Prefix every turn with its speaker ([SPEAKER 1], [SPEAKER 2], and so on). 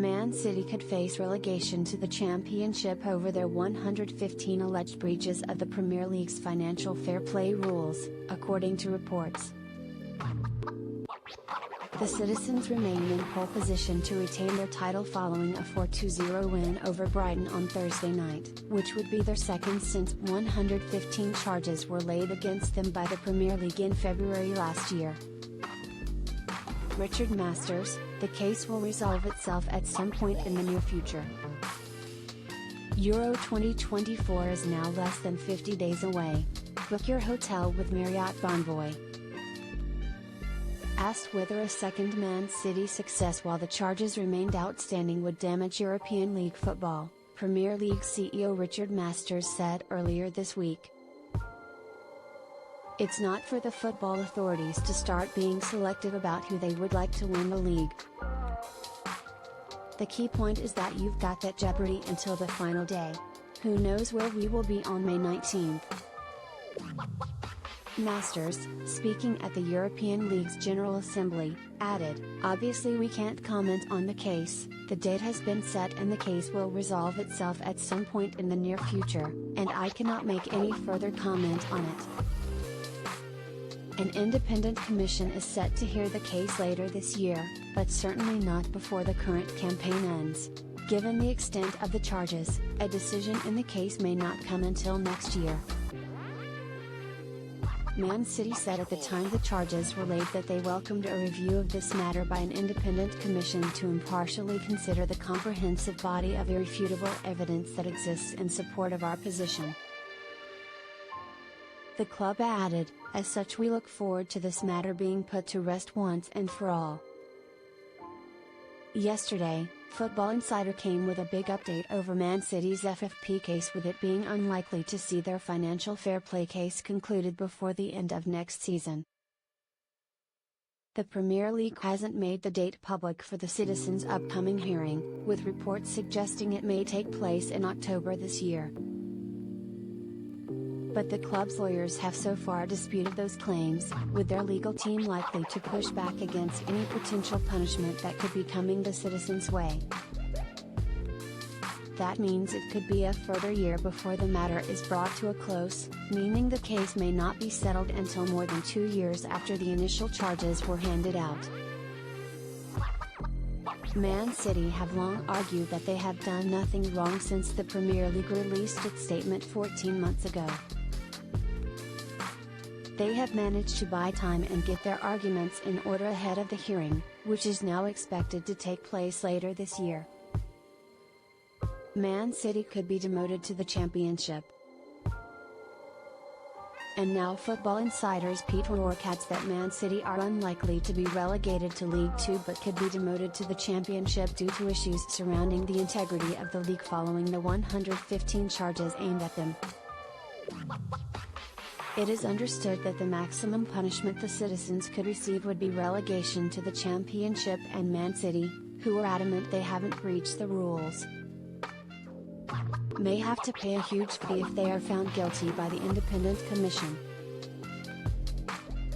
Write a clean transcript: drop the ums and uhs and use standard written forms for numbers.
[SPEAKER 1] Man City could face relegation to the Championship over their 115 alleged breaches of the Premier League's financial fair play rules, according to reports. The Citizens remain in pole position to retain their title following a 4-0 win over Brighton on Thursday night, which would be their second since 115 charges were laid against them by the Premier League in February last year. Richard Masters, the case will resolve itself at some point in the near future. Euro 2024 is now less than 50 days away. Book your hotel with Marriott Bonvoy. Asked whether a second Man City success while the charges remained outstanding would damage European League football, Premier League CEO Richard Masters said earlier this week. It's not for the football authorities to start being selective about who they would like to win the league. The key point is that you've got that jeopardy until the final day. Who knows where we will be on May 19th? Masters, speaking at the European League's General Assembly, added, "Obviously we can't comment on the case, the date has been set and the case will resolve itself at some point in the near future, and I cannot make any further comment on it." An independent commission is set to hear the case later this year, but certainly not before the current campaign ends. Given the extent of the charges, a decision in the case may not come until next year. Man City said at the time the charges were laid that they welcomed a review of this matter by an independent commission to impartially consider the comprehensive body of irrefutable evidence that exists in support of our position. The club added, "As such we look forward to this matter being put to rest once and for all." Yesterday, Football Insider came with a big update over Man City's FFP case, with it being unlikely to see their financial fair play case concluded before the end of next season. The Premier League hasn't made the date public for the Citizens' upcoming hearing, with reports suggesting it may take place in October this year. But the club's lawyers have so far disputed those claims, with their legal team likely to push back against any potential punishment that could be coming the Citizens' way. That means it could be a further year before the matter is brought to a close, meaning the case may not be settled until more than 2 years after the initial charges were handed out. Man City have long argued that they have done nothing wrong since the Premier League released its statement 14 months ago. They have managed to buy time and get their arguments in order ahead of the hearing, which is now expected to take place later this year. Man City could be demoted to the Championship. And now Football Insider's Pete Rourke adds that Man City are unlikely to be relegated to League Two but could be demoted to the Championship due to issues surrounding the integrity of the league following the 115 charges aimed at them. It is understood that the maximum punishment the Citizens could receive would be relegation to the Championship, and Man City, who are adamant they haven't breached the rules, may have to pay a huge fee if they are found guilty by the independent commission.